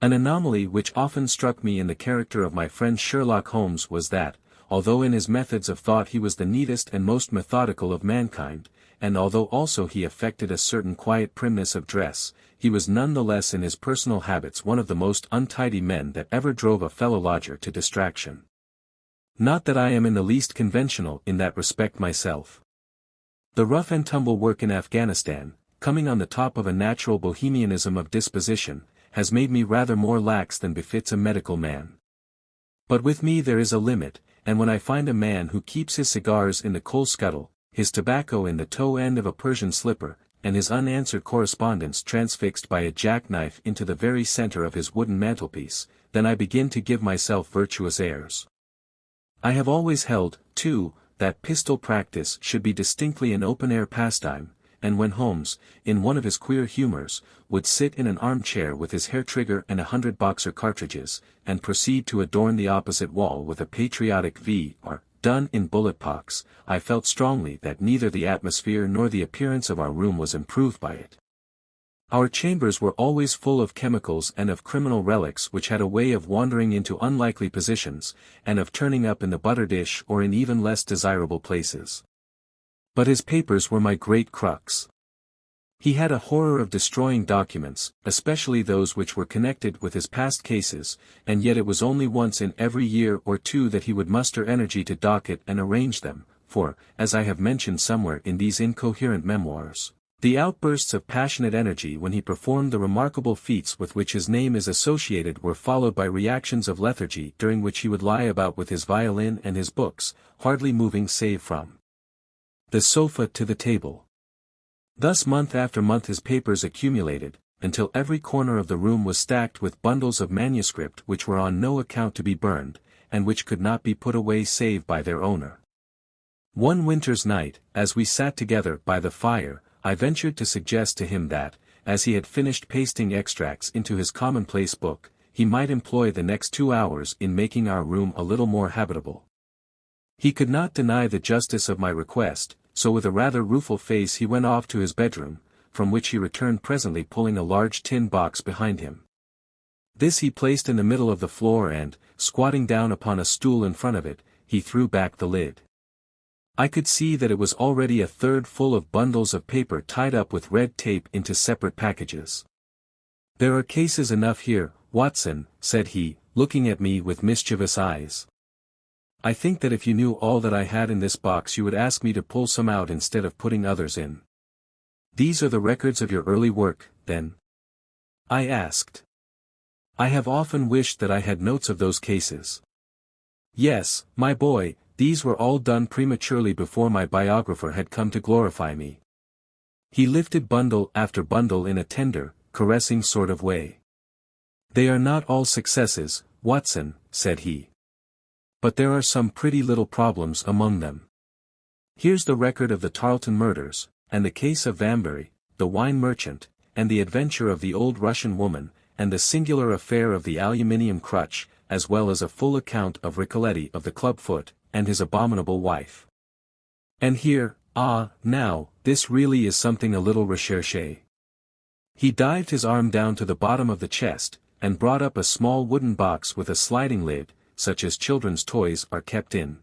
An anomaly which often struck me in the character of my friend Sherlock Holmes was that, although in his methods of thought he was the neatest and most methodical of mankind, and although also he affected a certain quiet primness of dress, he was none the less in his personal habits one of the most untidy men that ever drove a fellow lodger to distraction. Not that I am in the least conventional in that respect myself. The rough and tumble work in Afghanistan, coming on the top of a natural bohemianism of disposition, has made me rather more lax than befits a medical man. But with me there is a limit, and when I find a man who keeps his cigars in the coal scuttle, his tobacco in the toe end of a Persian slipper, and his unanswered correspondence transfixed by a jackknife into the very center of his wooden mantelpiece, then I begin to give myself virtuous airs. I have always held, too, that pistol practice should be distinctly an open-air pastime, and when Holmes, in one of his queer humors, would sit in an armchair with his hair-trigger and 100 Boxer cartridges, and proceed to adorn the opposite wall with a patriotic V or done in bullet pox, I felt strongly that neither the atmosphere nor the appearance of our room was improved by it. Our chambers were always full of chemicals and of criminal relics which had a way of wandering into unlikely positions, and of turning up in the butter dish or in even less desirable places. But his papers were my great crux. He had a horror of destroying documents, especially those which were connected with his past cases, and yet it was only once in every year or two that he would muster energy to docket and arrange them, for, as I have mentioned somewhere in these incoherent memoirs, the outbursts of passionate energy when he performed the remarkable feats with which his name is associated were followed by reactions of lethargy during which he would lie about with his violin and his books, hardly moving save from the sofa to the table. Thus month after month his papers accumulated, until every corner of the room was stacked with bundles of manuscript which were on no account to be burned, and which could not be put away save by their owner. One winter's night, as we sat together by the fire, I ventured to suggest to him that, as he had finished pasting extracts into his commonplace book, he might employ the next 2 hours in making our room a little more habitable. He could not deny the justice of my request, so with a rather rueful face he went off to his bedroom, from which he returned presently pulling a large tin box behind him. This he placed in the middle of the floor and, squatting down upon a stool in front of it, he threw back the lid. I could see that it was already a third full of bundles of paper tied up with red tape into separate packages. "There are cases enough here, Watson," said he, looking at me with mischievous eyes. "I think that if you knew all that I had in this box you would ask me to pull some out instead of putting others in." "These are the records of your early work, then?" I asked. "I have often wished that I had notes of those cases." "Yes, my boy, these were all done prematurely before my biographer had come to glorify me." He lifted bundle after bundle in a tender, caressing sort of way. "They are not all successes, Watson," said he. "But there are some pretty little problems among them. Here's the record of the Tarleton murders, and the case of Vanbury, the wine merchant, and the adventure of the old Russian woman, and the singular affair of the aluminium crutch, as well as a full account of Ricoletti of the clubfoot, and his abominable wife. And here, now, this really is something a little recherché." He dived his arm down to the bottom of the chest, and brought up a small wooden box with a sliding lid, such as children's toys are kept in.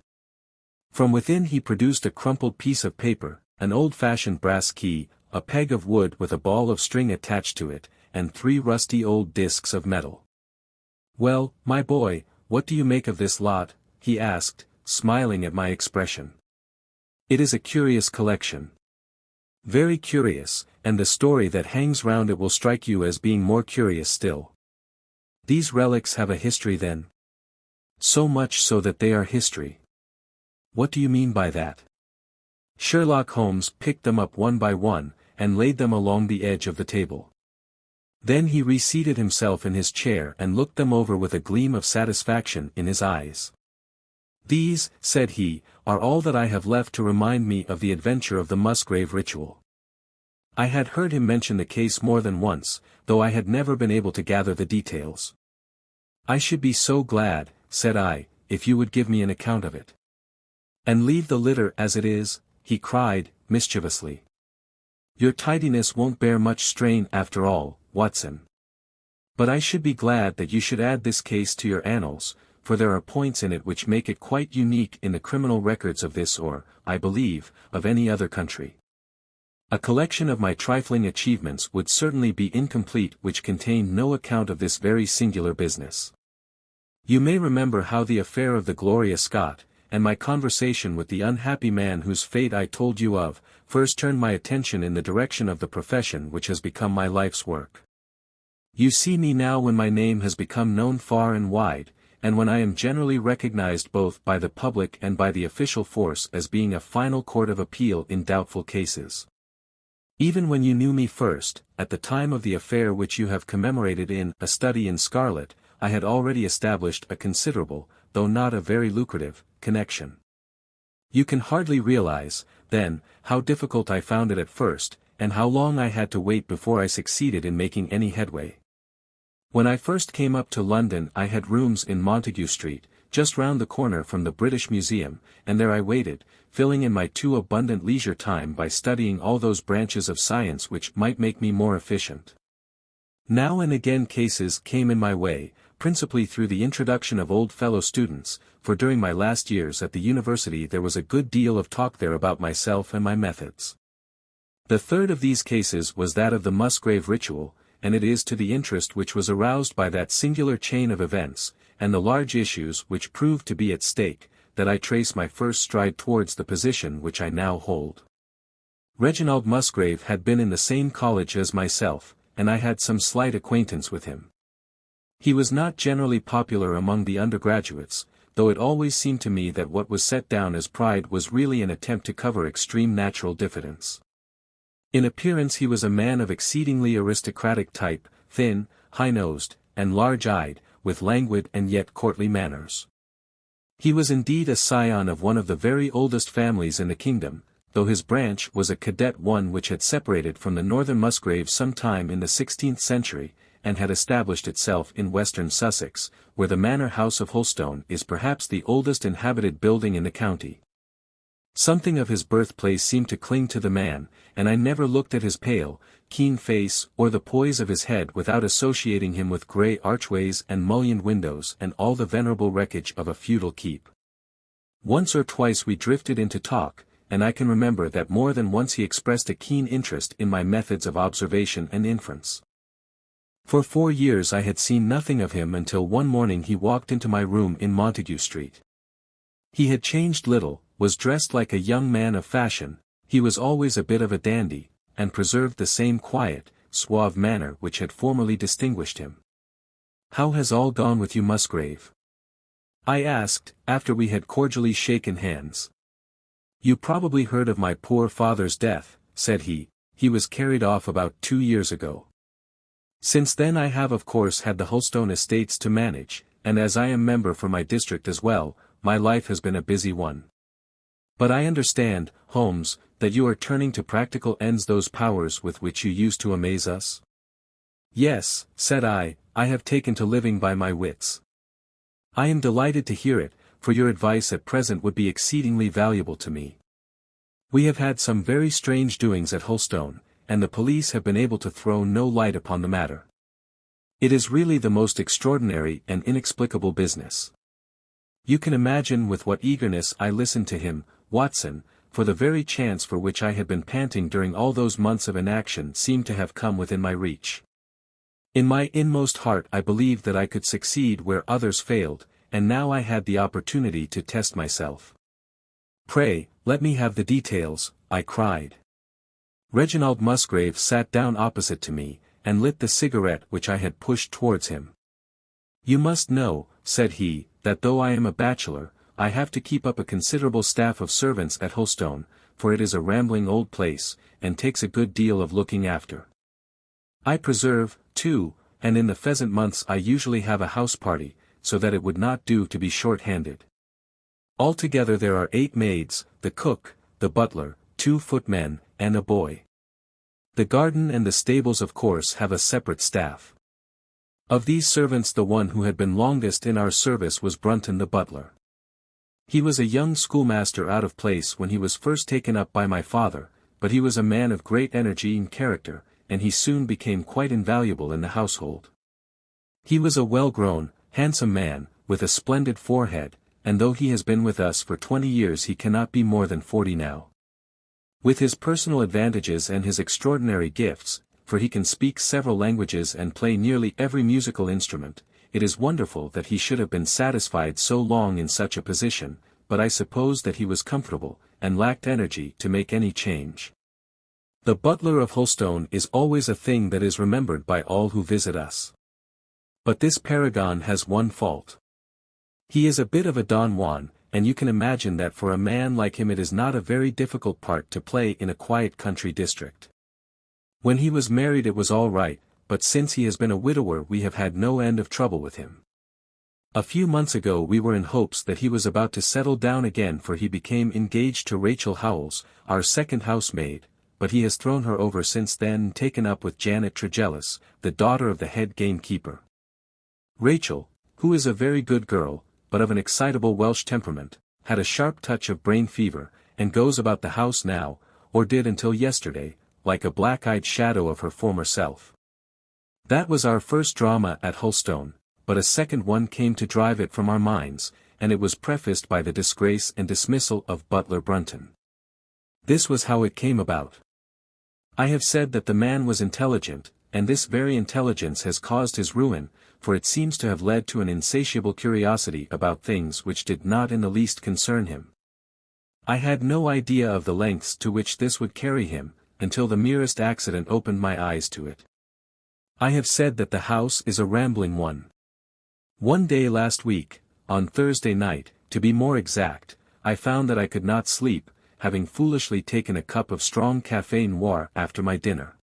From within he produced a crumpled piece of paper, an old-fashioned brass key, a peg of wood with a ball of string attached to it, and 3 rusty old discs of metal. "Well, my boy, what do you make of this lot?" he asked, smiling at my expression. "It is a curious collection." "Very curious, and the story that hangs round it will strike you as being more curious still." "These relics have a history then?" "So much so that they are history." "What do you mean by that?" Sherlock Holmes picked them up one by one, and laid them along the edge of the table. Then he reseated himself in his chair and looked them over with a gleam of satisfaction in his eyes. "These," said he, "are all that I have left to remind me of the adventure of the Musgrave ritual." I had heard him mention the case more than once, though I had never been able to gather the details. "I should be so glad," said I, "if you would give me an account of it." "And leave the litter as it is?" he cried, mischievously. "Your tidiness won't bear much strain after all, Watson." But I should be glad that you should add this case to your annals, for there are points in it which make it quite unique in the criminal records of this or, I believe, of any other country. A collection of my trifling achievements would certainly be incomplete which contained no account of this very singular business. You may remember how the affair of the Gloria Scott, and my conversation with the unhappy man whose fate I told you of, first turned my attention in the direction of the profession which has become my life's work. You see me now when my name has become known far and wide, and when I am generally recognized both by the public and by the official force as being a final court of appeal in doubtful cases. Even when you knew me first, at the time of the affair which you have commemorated in A Study in Scarlet, I had already established a considerable, though not a very lucrative, connection. You can hardly realize, then, how difficult I found it at first, and how long I had to wait before I succeeded in making any headway. When I first came up to London I had rooms in Montague Street, just round the corner from the British Museum, and there I waited, filling in my too abundant leisure time by studying all those branches of science which might make me more efficient. Now and again cases came in my way, principally through the introduction of old fellow students, for during my last years at the university there was a good deal of talk there about myself and my methods. The third of these cases was that of the Musgrave ritual, and it is to the interest which was aroused by that singular chain of events, and the large issues which proved to be at stake, that I trace my first stride towards the position which I now hold. Reginald Musgrave had been in the same college as myself, and I had some slight acquaintance with him. He was not generally popular among the undergraduates, though it always seemed to me that what was set down as pride was really an attempt to cover extreme natural diffidence. In appearance he was a man of exceedingly aristocratic type, thin, high-nosed, and large-eyed, with languid and yet courtly manners. He was indeed a scion of one of the very oldest families in the kingdom, though his branch was a cadet one which had separated from the northern Musgraves some time in the 16th century, and had established itself in western Sussex, where the manor house of Holstone is perhaps the oldest inhabited building in the county. Something of his birthplace seemed to cling to the man, and I never looked at his pale, keen face or the poise of his head without associating him with grey archways and mullioned windows and all the venerable wreckage of a feudal keep. Once or twice we drifted into talk, and I can remember that more than once he expressed a keen interest in my methods of observation and inference. For 4 years I had seen nothing of him until one morning he walked into my room in Montague Street. He had changed little, was dressed like a young man of fashion, he was always a bit of a dandy, and preserved the same quiet, suave manner which had formerly distinguished him. "How has all gone with you, Musgrave?" I asked, after we had cordially shaken hands. "You probably heard of my poor father's death," said he. "He was carried off about 2 years ago. Since then I have of course had the Holstone estates to manage, and as I am member for my district as well, my life has been a busy one. But I understand, Holmes, that you are turning to practical ends those powers with which you used to amaze us?" "Yes," said I have taken to living by my wits." "I am delighted to hear it, for your advice at present would be exceedingly valuable to me. We have had some very strange doings at Holstone, and the police have been able to throw no light upon the matter. It is really the most extraordinary and inexplicable business. You can imagine with what eagerness I listened to him, Watson, for the very chance for which I had been panting during all those months of inaction seemed to have come within my reach. In my inmost heart I believed that I could succeed where others failed, and now I had the opportunity to test myself. "Pray, let me have the details," I cried. Reginald Musgrave sat down opposite to me, and lit the cigarette which I had pushed towards him. "You must know," said he, "that though I am a bachelor, I have to keep up a considerable staff of servants at Holstone, for it is a rambling old place, and takes a good deal of looking after. I preserve, too, and in the pheasant months I usually have a house party, so that it would not do to be short-handed. Altogether there are 8 maids, the cook, the butler, 2 footmen, and a boy. The garden and the stables of course have a separate staff. Of these servants the one who had been longest in our service was Brunton the butler. He was a young schoolmaster out of place when he was first taken up by my father, but he was a man of great energy and character, and he soon became quite invaluable in the household. He was a well-grown, handsome man, with a splendid forehead, and though he has been with us for 20 years he cannot be more than 40 now. With his personal advantages and his extraordinary gifts, for he can speak several languages and play nearly every musical instrument, it is wonderful that he should have been satisfied so long in such a position, but I suppose that he was comfortable, and lacked energy to make any change. The butler of Holstone is always a thing that is remembered by all who visit us. But this paragon has one fault. He is a bit of a Don Juan, and you can imagine that for a man like him it is not a very difficult part to play in a quiet country district. When he was married it was all right, but since he has been a widower we have had no end of trouble with him. A few months ago we were in hopes that he was about to settle down again, for he became engaged to Rachel Howells, our second housemaid, but he has thrown her over since then and taken up with Janet Tregellis, the daughter of the head gamekeeper. Rachel, who is a very good girl, but of an excitable Welsh temperament, had a sharp touch of brain fever, and goes about the house now, or did until yesterday, like a black-eyed shadow of her former self. That was our first drama at Holstone, but a second one came to drive it from our minds, and it was prefaced by the disgrace and dismissal of Butler Brunton. This was how it came about. I have said that the man was intelligent, and this very intelligence has caused his ruin, for it seems to have led to an insatiable curiosity about things which did not in the least concern him. I had no idea of the lengths to which this would carry him, until the merest accident opened my eyes to it. I have said that the house is a rambling one. One day last week, on Thursday night, to be more exact, I found that I could not sleep, having foolishly taken a cup of strong café noir after my dinner.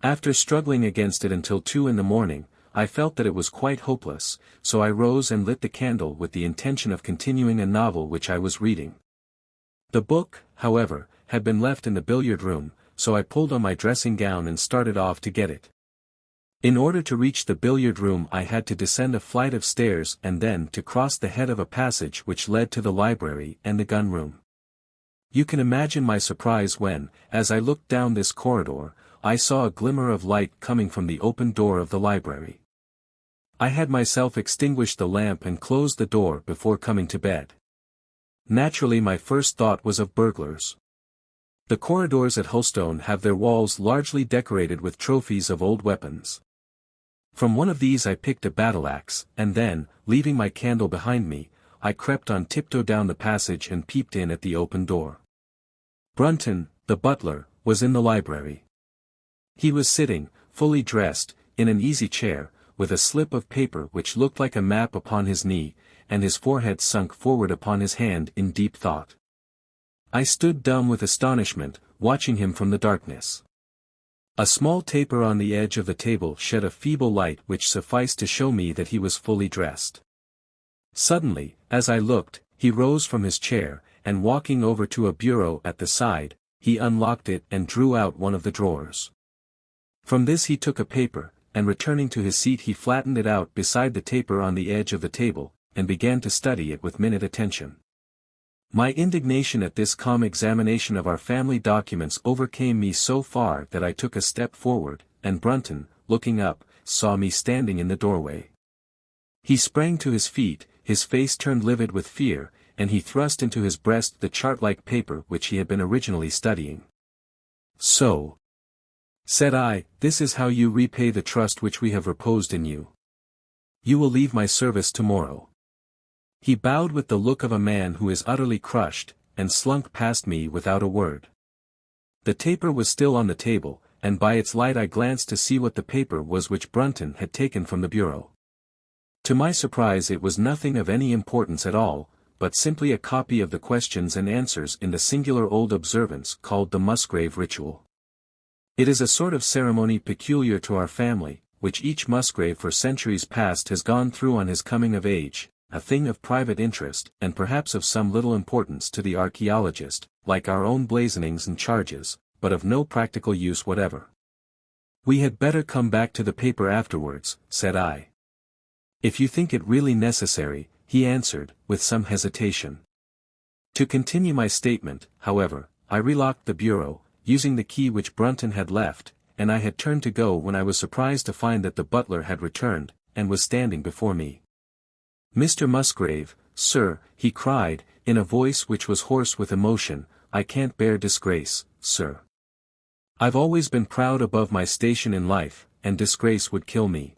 After struggling against it until 2 in the morning, I felt that it was quite hopeless, so I rose and lit the candle with the intention of continuing a novel which I was reading. The book, however, had been left in the billiard room, so I pulled on my dressing gown and started off to get it. In order to reach the billiard room I had to descend a flight of stairs and then to cross the head of a passage which led to the library and the gun room. You can imagine my surprise when, as I looked down this corridor, I saw a glimmer of light coming from the open door of the library. I had myself extinguished the lamp and closed the door before coming to bed. Naturally my first thought was of burglars. The corridors at Holstone have their walls largely decorated with trophies of old weapons. From one of these I picked a battle-axe, and then, leaving my candle behind me, I crept on tiptoe down the passage and peeped in at the open door. Brunton, the butler, was in the library. He was sitting, fully dressed, in an easy chair, with a slip of paper which looked like a map upon his knee, and his forehead sunk forward upon his hand in deep thought. I stood dumb with astonishment, watching him from the darkness. A small taper on the edge of the table shed a feeble light which sufficed to show me that he was fully dressed. Suddenly, as I looked, he rose from his chair, and walking over to a bureau at the side, he unlocked it and drew out one of the drawers. From this he took a paper, and returning to his seat he flattened it out beside the taper on the edge of the table, and began to study it with minute attention. My indignation at this calm examination of our family documents overcame me so far that I took a step forward, and Brunton, looking up, saw me standing in the doorway. He sprang to his feet, his face turned livid with fear, and he thrust into his breast the chart-like paper which he had been originally studying. "So," said I, "this is how you repay the trust which we have reposed in you. You will leave my service tomorrow." He bowed with the look of a man who is utterly crushed, and slunk past me without a word. The taper was still on the table, and by its light I glanced to see what the paper was which Brunton had taken from the bureau. To my surprise it was nothing of any importance at all, but simply a copy of the questions and answers in the singular old observance called the Musgrave ritual. It is a sort of ceremony peculiar to our family, which each Musgrave for centuries past has gone through on his coming of age, a thing of private interest and perhaps of some little importance to the archaeologist, like our own blazonings and charges, but of no practical use whatever. "We had better come back to the paper afterwards," said I. "If you think it really necessary," he answered, with some hesitation. To continue my statement, however, I relocked the bureau, using the key which Brunton had left, and I had turned to go when I was surprised to find that the butler had returned, and was standing before me. "Mr. Musgrave, sir," he cried, in a voice which was hoarse with emotion, "I can't bear disgrace, sir. I've always been proud above my station in life, and disgrace would kill me.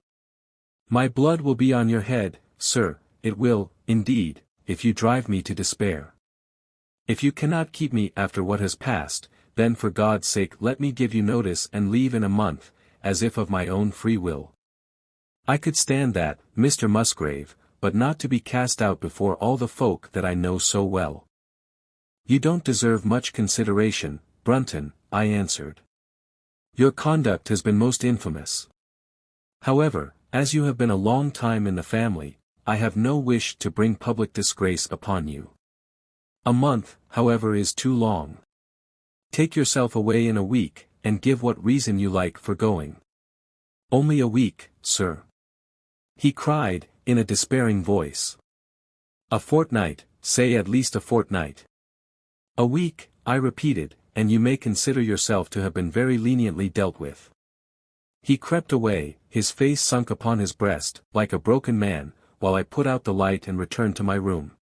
My blood will be on your head, sir, it will, indeed, if you drive me to despair. If you cannot keep me after what has passed, then for God's sake let me give you notice and leave in a month, as if of my own free will. I could stand that, Mr. Musgrave, but not to be cast out before all the folk that I know so well." "You don't deserve much consideration, Brunton," I answered. "Your conduct has been most infamous. However, as you have been a long time in the family, I have no wish to bring public disgrace upon you. A month, however, is too long. Take yourself away in a week, and give what reason you like for going." "Only a week, sir," he cried, in a despairing voice. "A fortnight, say at least a fortnight." "A week," I repeated, "and you may consider yourself to have been very leniently dealt with." He crept away, his face sunk upon his breast, like a broken man, while I put out the light and returned to my room.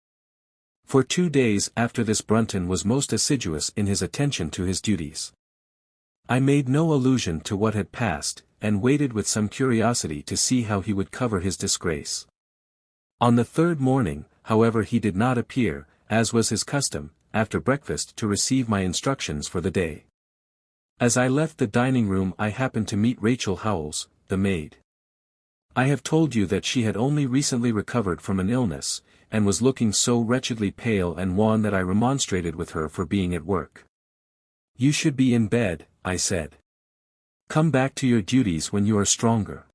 For 2 days after this Brunton was most assiduous in his attention to his duties. I made no allusion to what had passed, and waited with some curiosity to see how he would cover his disgrace. On the 3rd morning, however, he did not appear, as was his custom, after breakfast to receive my instructions for the day. As I left the dining room I happened to meet Rachel Howells, the maid. I have told you that she had only recently recovered from an illness, and was looking so wretchedly pale and wan that I remonstrated with her for being at work. "You should be in bed," I said. "Come back to your duties when you are stronger."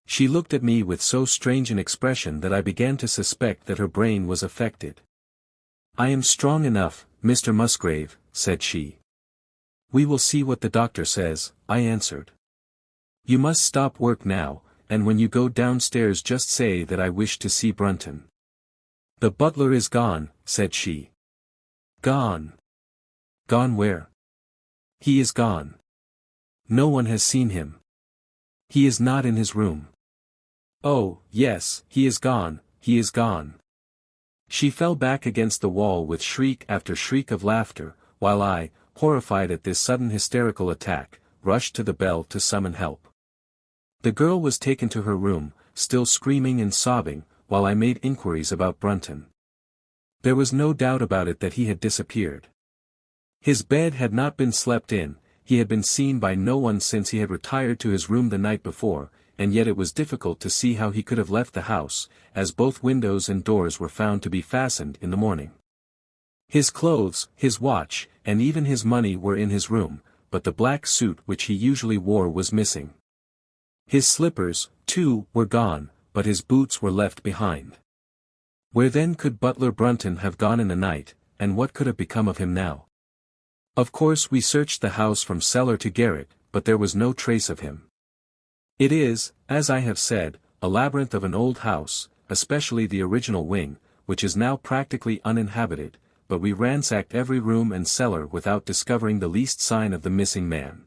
She looked at me with so strange an expression that I began to suspect that her brain was affected. "I am strong enough, Mr. Musgrave," said she. "We will see what the doctor says," I answered. "You must stop work now, and when you go downstairs just say that I wish to see Brunton." "The butler is gone," said she. "Gone? Gone where?" "He is gone. No one has seen him. He is not in his room." "Oh, yes, he is gone, he is gone." She fell back against the wall with shriek after shriek of laughter, while I, horrified at this sudden hysterical attack, rushed to the bell to summon help. The girl was taken to her room, still screaming and sobbing, while I made inquiries about Brunton. There was no doubt about it that he had disappeared. His bed had not been slept in, he had been seen by no one since he had retired to his room the night before, and yet it was difficult to see how he could have left the house, as both windows and doors were found to be fastened in the morning. His clothes, his watch, and even his money were in his room, but the black suit which he usually wore was missing. His slippers, too, were gone, but his boots were left behind. Where then could Butler Brunton have gone in the night, and what could have become of him now? Of course we searched the house from cellar to garret, but there was no trace of him. It is, as I have said, a labyrinth of an old house, especially the original wing, which is now practically uninhabited, but we ransacked every room and cellar without discovering the least sign of the missing man.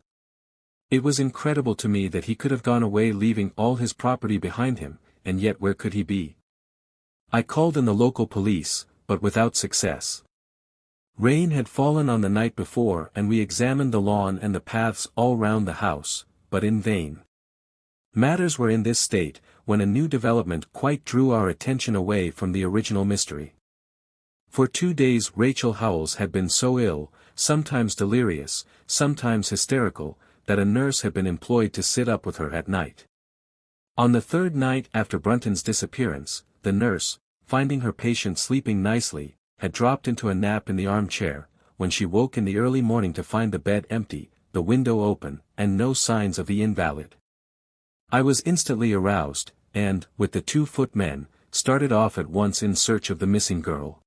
It was incredible to me that he could have gone away leaving all his property behind him, and yet where could he be? I called in the local police, but without success. Rain had fallen on the night before and we examined the lawn and the paths all round the house, but in vain. Matters were in this state, when a new development quite drew our attention away from the original mystery. For 2 days Rachel Howells had been so ill, sometimes delirious, sometimes hysterical, that a nurse had been employed to sit up with her at night. On the 3rd night after Brunton's disappearance, the nurse, finding her patient sleeping nicely, had dropped into a nap in the armchair, when she woke in the early morning to find the bed empty, the window open, and no signs of the invalid. I was instantly aroused, and, with the 2 footmen, started off at once in search of the missing girl.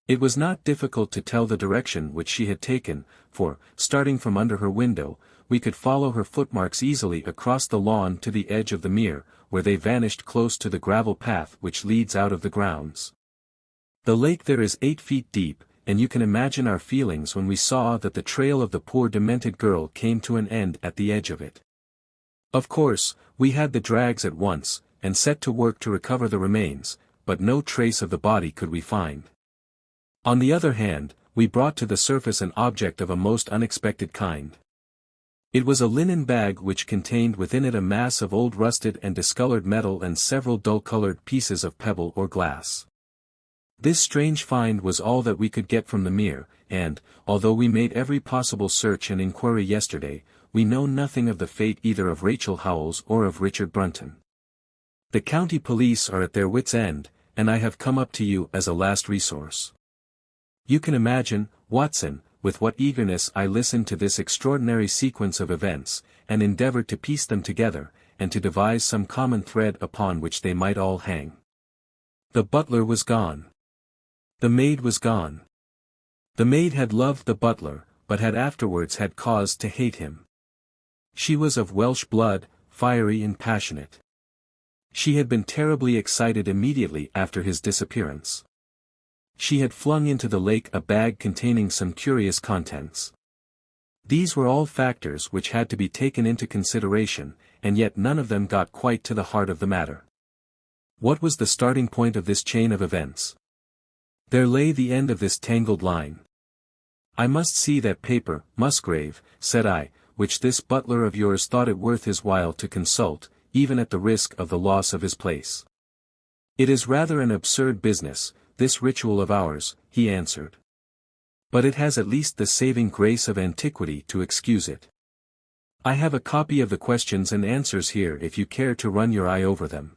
It was not difficult to tell the direction which she had taken, for, starting from under her window, we could follow her footmarks easily across the lawn to the edge of the mere, where they vanished close to the gravel path which leads out of the grounds. The lake there is 8 feet deep, and you can imagine our feelings when we saw that the trail of the poor demented girl came to an end at the edge of it. Of course, we had the drags at once, and set to work to recover the remains, but no trace of the body could we find. On the other hand, we brought to the surface an object of a most unexpected kind. It was a linen bag which contained within it a mass of old rusted and discolored metal and several dull-colored pieces of pebble or glass. This strange find was all that we could get from the mere, and, although we made every possible search and inquiry yesterday, we know nothing of the fate either of Rachel Howells or of Richard Brunton. The county police are at their wits' end, and I have come up to you as a last resource. You can imagine, Watson, with what eagerness I listened to this extraordinary sequence of events, and endeavored to piece them together, and to devise some common thread upon which they might all hang. The butler was gone. The maid was gone. The maid had loved the butler, but had afterwards had cause to hate him. She was of Welsh blood, fiery and passionate. She had been terribly excited immediately after his disappearance. She had flung into the lake a bag containing some curious contents. These were all factors which had to be taken into consideration, and yet none of them got quite to the heart of the matter. What was the starting point of this chain of events? There lay the end of this tangled line. I must see that paper, Musgrave, said I, which this butler of yours thought it worth his while to consult, even at the risk of the loss of his place. It is rather an absurd business, this ritual of ours, he answered. But it has at least the saving grace of antiquity to excuse it. I have a copy of the questions and answers here if you care to run your eye over them.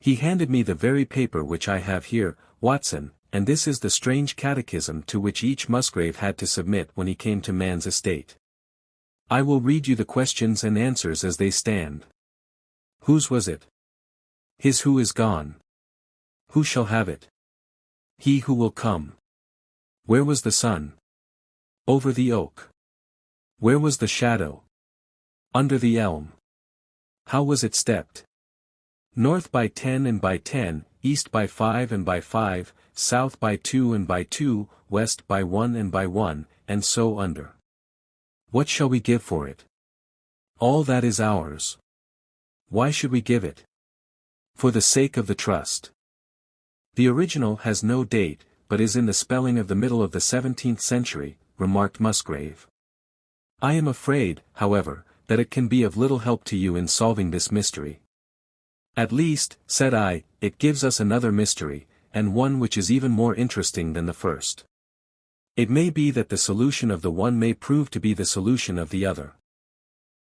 He handed me the very paper which I have here, Watson, and this is the strange catechism to which each Musgrave had to submit when he came to man's estate. I will read you the questions and answers as they stand. Whose was it? His who is gone. Who shall have it? He who will come. Where was the sun? Over the oak. Where was the shadow? Under the elm. How was it stepped? North by 10 and by 10, east by 5 and by 5, south by 2 and by 2, west by 1 and by 1, and so under. What shall we give for it? All that is ours. Why should we give it? For the sake of the trust. The original has no date, but is in the spelling of the middle of the 17th century, remarked Musgrave. I am afraid, however, that it can be of little help to you in solving this mystery. At least, said I, it gives us another mystery, and one which is even more interesting than the first. It may be that the solution of the one may prove to be the solution of the other.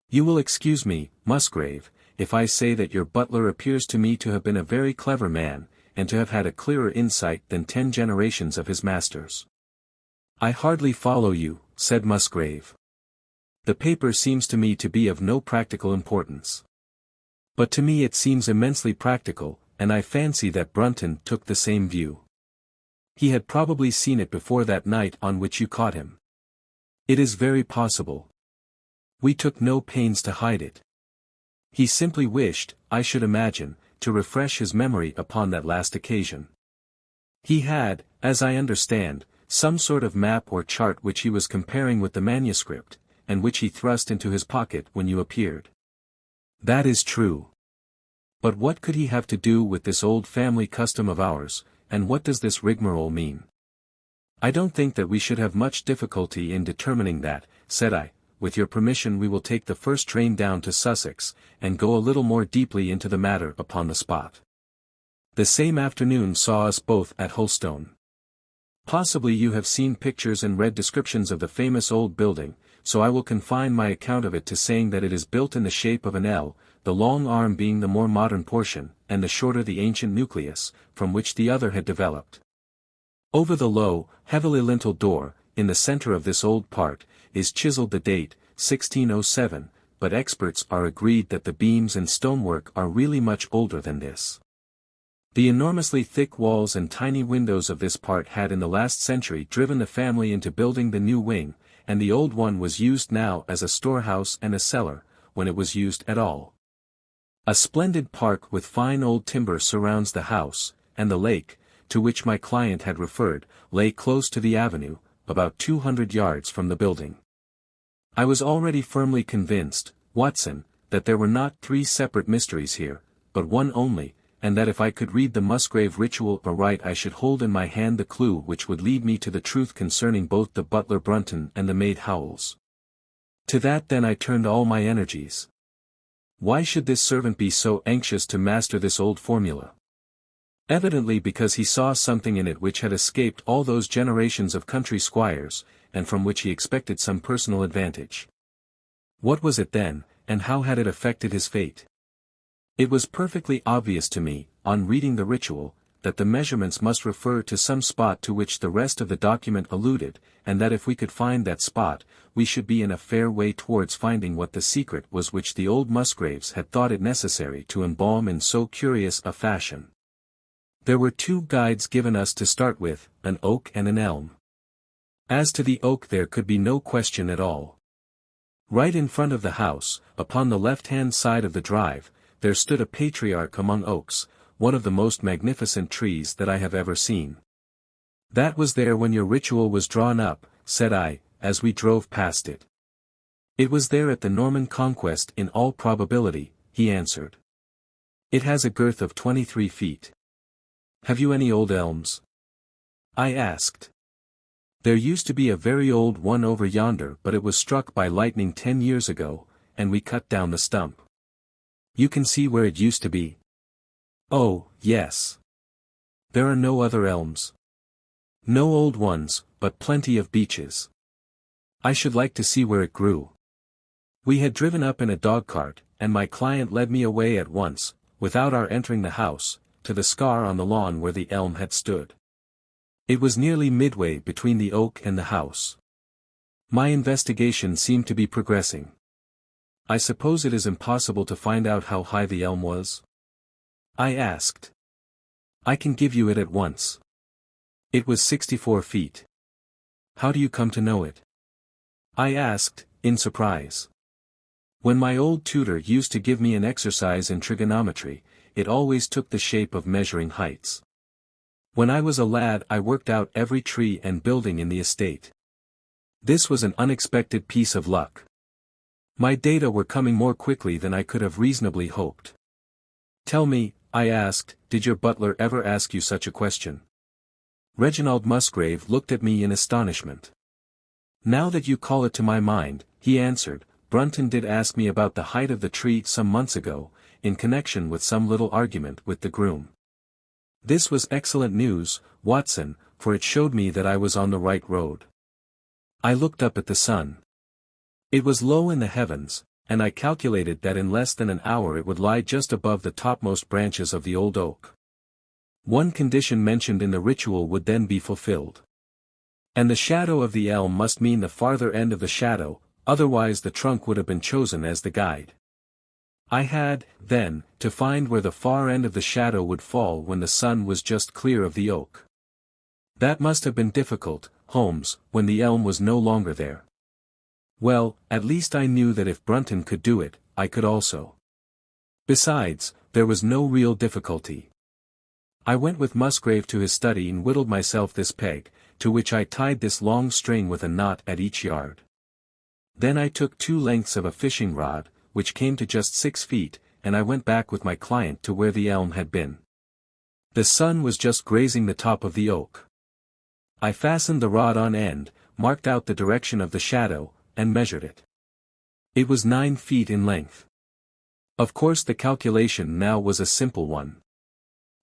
You will excuse me, Musgrave, if I say that your butler appears to me to have been a very clever man, and to have had a clearer insight than 10 generations of his masters. I hardly follow you, said Musgrave. The paper seems to me to be of no practical importance. But to me it seems immensely practical, and I fancy that Brunton took the same view. He had probably seen it before that night on which you caught him. It is very possible. We took no pains to hide it. He simply wished, I should imagine, to refresh his memory upon that last occasion. He had, as I understand, some sort of map or chart which he was comparing with the manuscript, and which he thrust into his pocket when you appeared. That is true. But what could he have to do with this old family custom of ours, and what does this rigmarole mean? I don't think that we should have much difficulty in determining that, said I. With your permission we will take the first train down to Sussex, and go a little more deeply into the matter upon the spot. The same afternoon saw us both at Holstone. Possibly you have seen pictures and read descriptions of the famous old building, so I will confine my account of it to saying that it is built in the shape of an L, the long arm being the more modern portion, and the shorter the ancient nucleus, from which the other had developed. Over the low, heavily linteled door, in the center of this old part, is chiseled the date, 1607, but experts are agreed that the beams and stonework are really much older than this. The enormously thick walls and tiny windows of this part had in the last century driven the family into building the new wing, and the old one was used now as a storehouse and a cellar, when it was used at all. A splendid park with fine old timber surrounds the house, and the lake, to which my client had referred, lay close to the avenue, about 200 yards from the building. I was already firmly convinced, Watson, that there were not 3 separate mysteries here, but one only, and that if I could read the Musgrave ritual aright I should hold in my hand the clue which would lead me to the truth concerning both the butler Brunton and the maid Howells. To that then I turned all my energies. Why should this servant be so anxious to master this old formula? Evidently because he saw something in it which had escaped all those generations of country squires, and from which he expected some personal advantage. What was it then, and how had it affected his fate? It was perfectly obvious to me, on reading the ritual, that the measurements must refer to some spot to which the rest of the document alluded, and that if we could find that spot, we should be in a fair way towards finding what the secret was which the old Musgraves had thought it necessary to embalm in so curious a fashion. There were two guides given us to start with, an oak and an elm. As to the oak there could be no question at all. Right in front of the house, upon the left-hand side of the drive, there stood a patriarch among oaks, one of the most magnificent trees that I have ever seen. That was there when your ritual was drawn up, said I, as we drove past it. It was there at the Norman Conquest in all probability, he answered. It has a girth of 23 feet. Have you any old elms? I asked. There used to be a very old one over yonder but it was struck by lightning 10 years ago, and we cut down the stump. You can see where it used to be. Oh, yes. There are no other elms. No old ones, but plenty of beeches. I should like to see where it grew. We had driven up in a dog-cart, and my client led me away at once, without our entering the house, to the scar on the lawn where the elm had stood. It was nearly midway between the oak and the house. My investigation seemed to be progressing. I suppose it is impossible to find out how high the elm was? I asked. I can give you it at once. It was 64 feet. How do you come to know it? I asked, in surprise. When my old tutor used to give me an exercise in trigonometry, it always took the shape of measuring heights. When I was a lad I worked out every tree and building in the estate. This was an unexpected piece of luck. My data were coming more quickly than I could have reasonably hoped. Tell me, I asked, did your butler ever ask you such a question? Reginald Musgrave looked at me in astonishment. Now that you call it to my mind, he answered, Brunton did ask me about the height of the tree some months ago, in connection with some little argument with the groom. This was excellent news, Watson, for it showed me that I was on the right road. I looked up at the sun. It was low in the heavens, and I calculated that in less than an hour it would lie just above the topmost branches of the old oak. One condition mentioned in the ritual would then be fulfilled. And the shadow of the elm must mean the farther end of the shadow, otherwise the trunk would have been chosen as the guide. I had, then, to find where the far end of the shadow would fall when the sun was just clear of the oak. That must have been difficult, Holmes, when the elm was no longer there. Well, at least I knew that if Brunton could do it, I could also. Besides, there was no real difficulty. I went with Musgrave to his study and whittled myself this peg, to which I tied this long string with a knot at each yard. Then I took 2 lengths of a fishing rod, which came to just 6 feet, and I went back with my client to where the elm had been. The sun was just grazing the top of the oak. I fastened the rod on end, marked out the direction of the shadow, and measured it. It was 9 feet in length. Of course the calculation now was a simple one.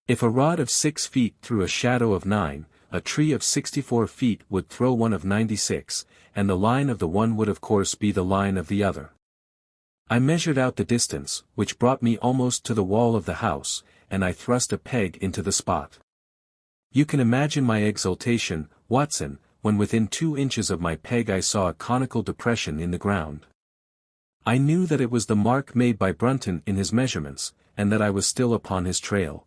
If a rod of 6 feet threw a shadow of 9, a tree of 64 feet would throw one of 96, and the line of the one would of course be the line of the other. I measured out the distance, which brought me almost to the wall of the house, and I thrust a peg into the spot. You can imagine my exultation, Watson, when within 2 inches of my peg I saw a conical depression in the ground. I knew that it was the mark made by Brunton in his measurements, and that I was still upon his trail.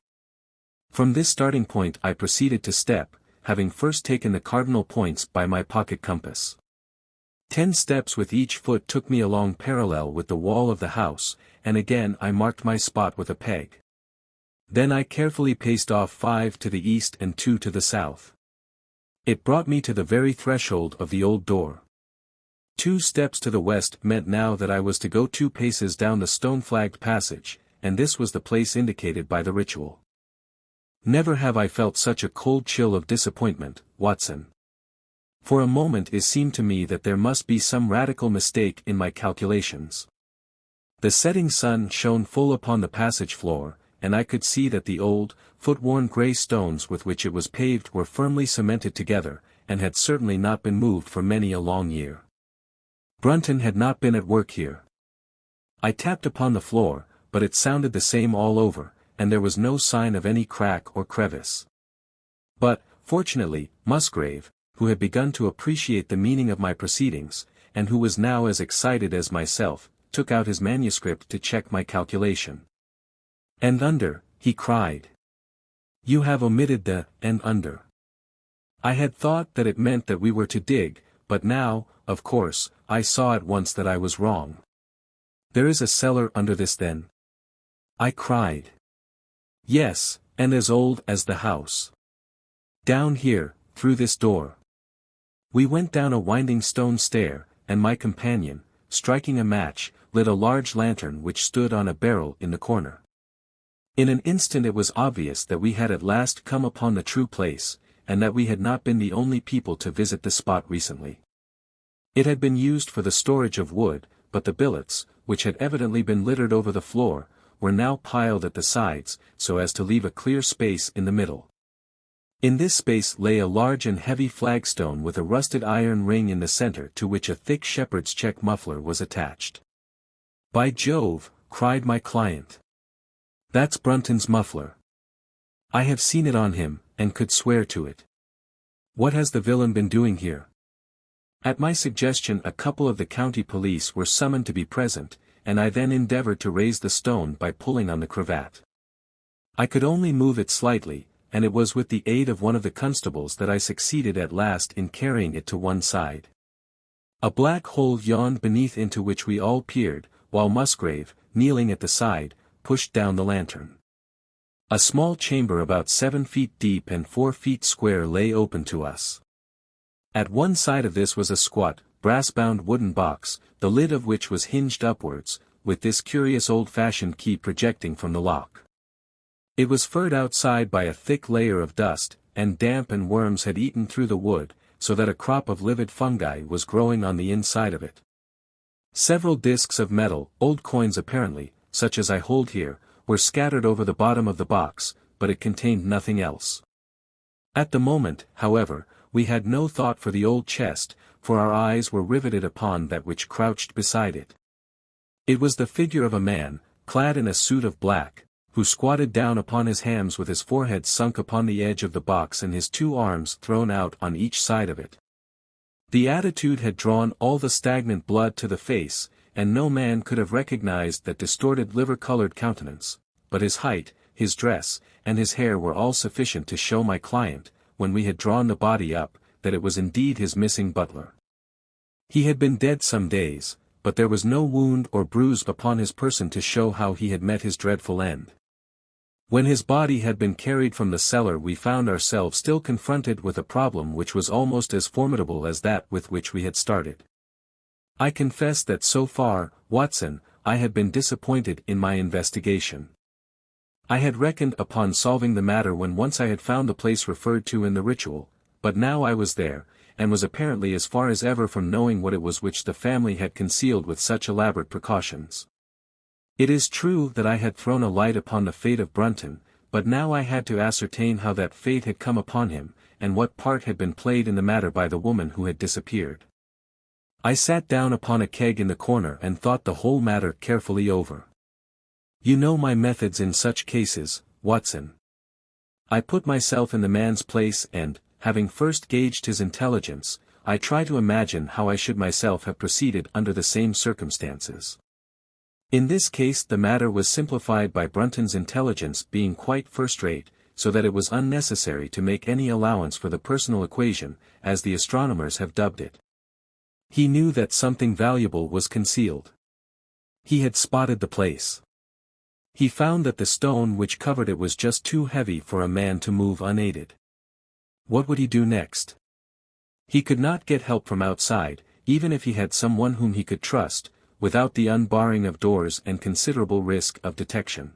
From this starting point I proceeded to step, having first taken the cardinal points by my pocket compass. 10 steps with each foot took me along parallel with the wall of the house, and again I marked my spot with a peg. Then I carefully paced off 5 to the east and 2 to the south. It brought me to the very threshold of the old door. 2 steps to the west meant now that I was to go 2 paces down the stone-flagged passage, and this was the place indicated by the ritual. Never have I felt such a cold chill of disappointment, Watson. For a moment it seemed to me that there must be some radical mistake in my calculations. The setting sun shone full upon the passage floor, and I could see that the old, foot-worn grey stones with which it was paved were firmly cemented together, and had certainly not been moved for many a long year. Brunton had not been at work here. I tapped upon the floor, but it sounded the same all over, and there was no sign of any crack or crevice. But, fortunately, Musgrave, who had begun to appreciate the meaning of my proceedings, and who was now as excited as myself, took out his manuscript to check my calculation. "And under," he cried. "You have omitted the and under." I had thought that it meant that we were to dig, but now, of course, I saw at once that I was wrong. "There is a cellar under this then?" I cried. "Yes, and as old as the house. Down here, through this door." We went down a winding stone stair, and my companion, striking a match, lit a large lantern which stood on a barrel in the corner. In an instant it was obvious that we had at last come upon the true place, and that we had not been the only people to visit the spot recently. It had been used for the storage of wood, but the billets, which had evidently been littered over the floor, were now piled at the sides, so as to leave a clear space in the middle. In this space lay a large and heavy flagstone with a rusted iron ring in the center to which a thick shepherd's check muffler was attached. "By Jove!" cried my client. "That's Brunton's muffler. I have seen it on him, and could swear to it. What has the villain been doing here?" At my suggestion a couple of the county police were summoned to be present, and I then endeavored to raise the stone by pulling on the cravat. I could only move it slightly, and it was with the aid of one of the constables that I succeeded at last in carrying it to one side. A black hole yawned beneath into which we all peered, while Musgrave, kneeling at the side, pushed down the lantern. A small chamber about 7 feet deep and 4 feet square lay open to us. At one side of this was a squat, brass-bound wooden box, the lid of which was hinged upwards, with this curious old-fashioned key projecting from the lock. It was furred outside by a thick layer of dust, and damp and worms had eaten through the wood, so that a crop of livid fungi was growing on the inside of it. Several discs of metal, old coins apparently, such as I hold here, were scattered over the bottom of the box, but it contained nothing else. At the moment, however, we had no thought for the old chest, for our eyes were riveted upon that which crouched beside it. It was the figure of a man, clad in a suit of black, who squatted down upon his hams with his forehead sunk upon the edge of the box and his 2 arms thrown out on each side of it. The attitude had drawn all the stagnant blood to the face, and no man could have recognized that distorted liver-colored countenance, but his height, his dress, and his hair were all sufficient to show my client, when we had drawn the body up, that it was indeed his missing butler. He had been dead some days, but there was no wound or bruise upon his person to show how he had met his dreadful end. When his body had been carried from the cellar we found ourselves still confronted with a problem which was almost as formidable as that with which we had started. I confess that so far, Watson, I had been disappointed in my investigation. I had reckoned upon solving the matter when once I had found the place referred to in the ritual, but now I was there, and was apparently as far as ever from knowing what it was which the family had concealed with such elaborate precautions. It is true that I had thrown a light upon the fate of Brunton, but now I had to ascertain how that fate had come upon him, and what part had been played in the matter by the woman who had disappeared. I sat down upon a keg in the corner and thought the whole matter carefully over. You know my methods in such cases, Watson. I put myself in the man's place and, having first gauged his intelligence, I try to imagine how I should myself have proceeded under the same circumstances. In this case the matter was simplified by Brunton's intelligence being quite first-rate, so that it was unnecessary to make any allowance for the personal equation, as the astronomers have dubbed it. He knew that something valuable was concealed. He had spotted the place. He found that the stone which covered it was just too heavy for a man to move unaided. What would he do next? He could not get help from outside, even if he had someone whom he could trust, without the unbarring of doors and considerable risk of detection.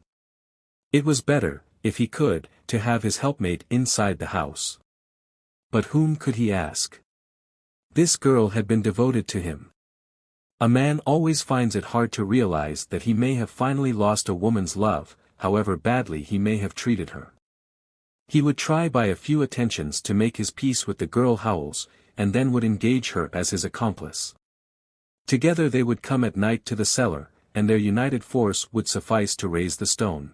It was better, if he could, to have his helpmate inside the house. But whom could he ask? This girl had been devoted to him. A man always finds it hard to realize that he may have finally lost a woman's love, however badly he may have treated her. He would try by a few attentions to make his peace with the girl Howells, and then would engage her as his accomplice. Together they would come at night to the cellar, and their united force would suffice to raise the stone.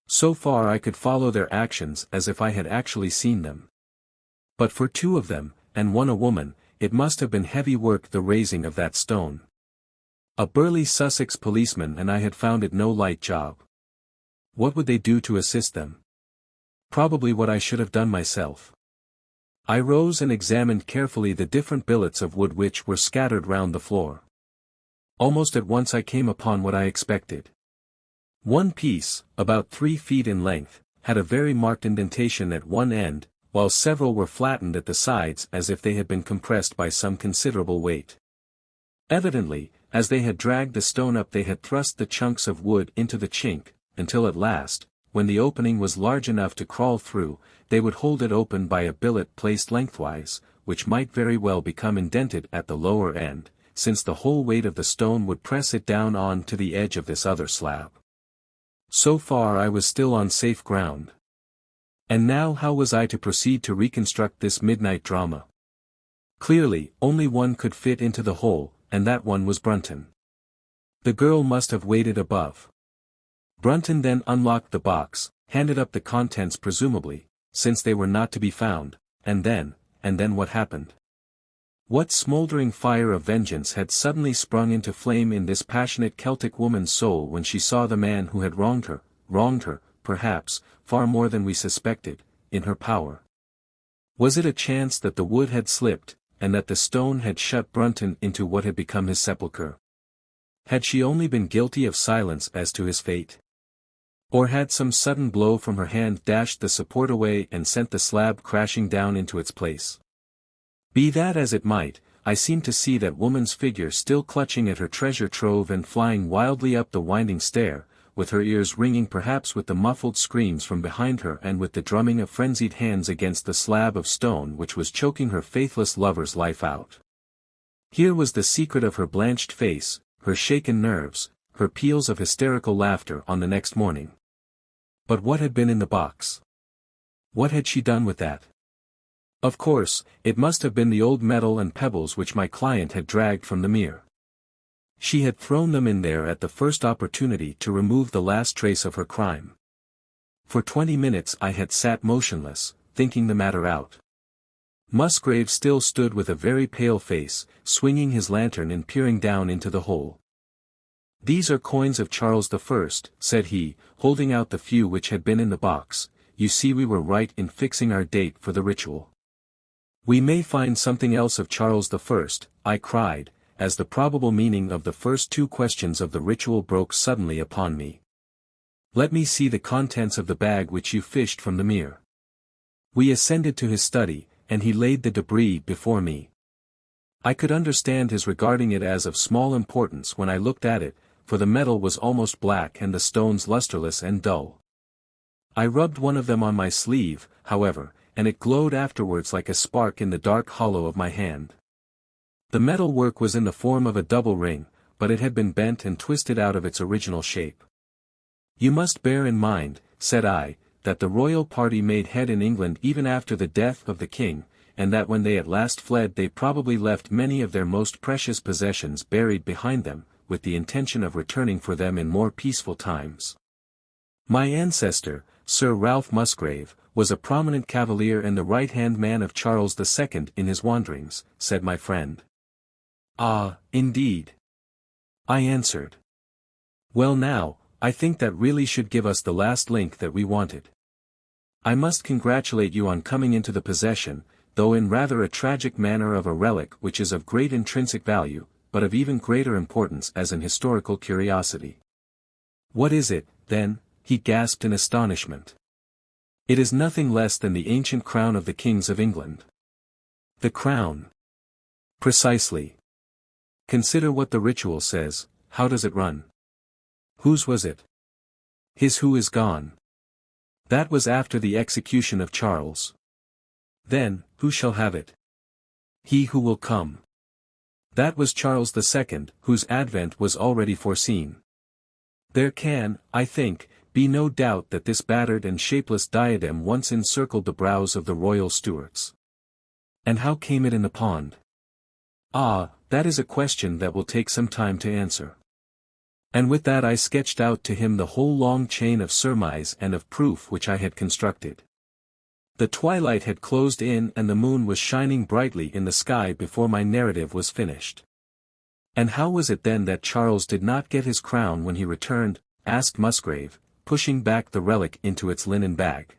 So far I could follow their actions as if I had actually seen them. But for two of them, and one a woman, it must have been heavy work the raising of that stone. A burly Sussex policeman and I had found it no light job. What would they do to assist them? Probably what I should have done myself. I rose and examined carefully the different billets of wood which were scattered round the floor. Almost at once I came upon what I expected. One piece, about 3 feet in length, had a very marked indentation at one end, while several were flattened at the sides as if they had been compressed by some considerable weight. Evidently, as they had dragged the stone up they had thrust the chunks of wood into the chink, until at last, when the opening was large enough to crawl through, they would hold it open by a billet placed lengthwise, which might very well become indented at the lower end, since the whole weight of the stone would press it down on to the edge of this other slab. So far I was still on safe ground. And now how was I to proceed to reconstruct this midnight drama? Clearly, only one could fit into the hole, and that one was Brunton. The girl must have waited above. Brunton then unlocked the box, handed up the contents presumably, since they were not to be found, and then what happened? What smouldering fire of vengeance had suddenly sprung into flame in this passionate Celtic woman's soul when she saw the man who had wronged her, perhaps, far more than we suspected, in her power? Was it a chance that the wood had slipped, and that the stone had shut Brunton into what had become his sepulchre? Had she only been guilty of silence as to his fate? Or had some sudden blow from her hand dashed the support away and sent the slab crashing down into its place? Be that as it might, I seemed to see that woman's figure still clutching at her treasure trove and flying wildly up the winding stair, with her ears ringing perhaps with the muffled screams from behind her and with the drumming of frenzied hands against the slab of stone which was choking her faithless lover's life out. Here was the secret of her blanched face, her shaken nerves, her peals of hysterical laughter on the next morning. But what had been in the box? What had she done with that? Of course, it must have been the old metal and pebbles which my client had dragged from the mere. She had thrown them in there at the first opportunity to remove the last trace of her crime. For 20 minutes I had sat motionless, thinking the matter out. Musgrave still stood with a very pale face, swinging his lantern and peering down into the hole. "These are coins of Charles I," said he, holding out the few which had been in the box. "You see we were right in fixing our date for the ritual." "We may find something else of Charles I," I cried, as the probable meaning of the first two questions of the ritual broke suddenly upon me. "Let me see the contents of the bag which you fished from the mere." We ascended to his study, and he laid the debris before me. I could understand his regarding it as of small importance when I looked at it, for the metal was almost black and the stones lustreless and dull. I rubbed one of them on my sleeve, however, and it glowed afterwards like a spark in the dark hollow of my hand. The metal work was in the form of a double ring, but it had been bent and twisted out of its original shape. "You must bear in mind," said I, "that the royal party made head in England even after the death of the king, and that when they at last fled they probably left many of their most precious possessions buried behind them, with the intention of returning for them in more peaceful times. My ancestor, Sir Ralph Musgrave, was a prominent cavalier and the right-hand man of Charles II in his wanderings," said my friend. "Ah, indeed," I answered. "Well now, I think that really should give us the last link that we wanted. I must congratulate you on coming into the possession, though in rather a tragic manner, of a relic which is of great intrinsic value, but of even greater importance as an historical curiosity." "What is it, then?" he gasped in astonishment. "It is nothing less than the ancient crown of the kings of England." "The crown?" "Precisely. Consider what the ritual says. How does it run? Whose was it? His who is gone. That was after the execution of Charles. Then, who shall have it? He who will come. That was Charles II, whose advent was already foreseen. There can, I think, be no doubt that this battered and shapeless diadem once encircled the brows of the royal Stuarts. And how came it in the pond? Ah, that is a question that will take some time to answer. And with that I sketched out to him the whole long chain of surmise and of proof which I had constructed. The twilight had closed in and the moon was shining brightly in the sky before my narrative was finished. And how was it then that Charles did not get his crown when he returned? Asked Musgrave, pushing back the relic into its linen bag.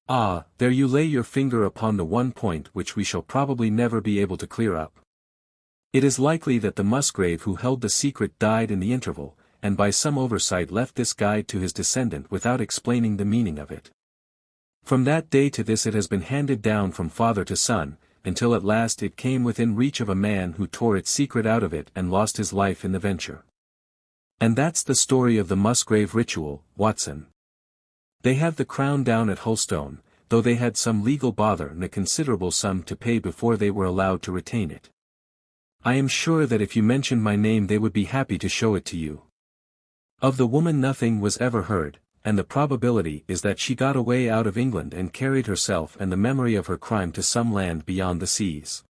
Ah, there you lay your finger upon the one point which we shall probably never be able to clear up. It is likely that the Musgrave who held the secret died in the interval, and by some oversight left this guide to his descendant without explaining the meaning of it. From that day to this it has been handed down from father to son, until at last it came within reach of a man who tore its secret out of it and lost his life in the venture. And that's the story of the Musgrave ritual, Watson. They have the crown down at Holstone, though they had some legal bother and a considerable sum to pay before they were allowed to retain it. I am sure that if you mentioned my name they would be happy to show it to you. Of the woman nothing was ever heard, and the probability is that she got away out of England and carried herself and the memory of her crime to some land beyond the seas.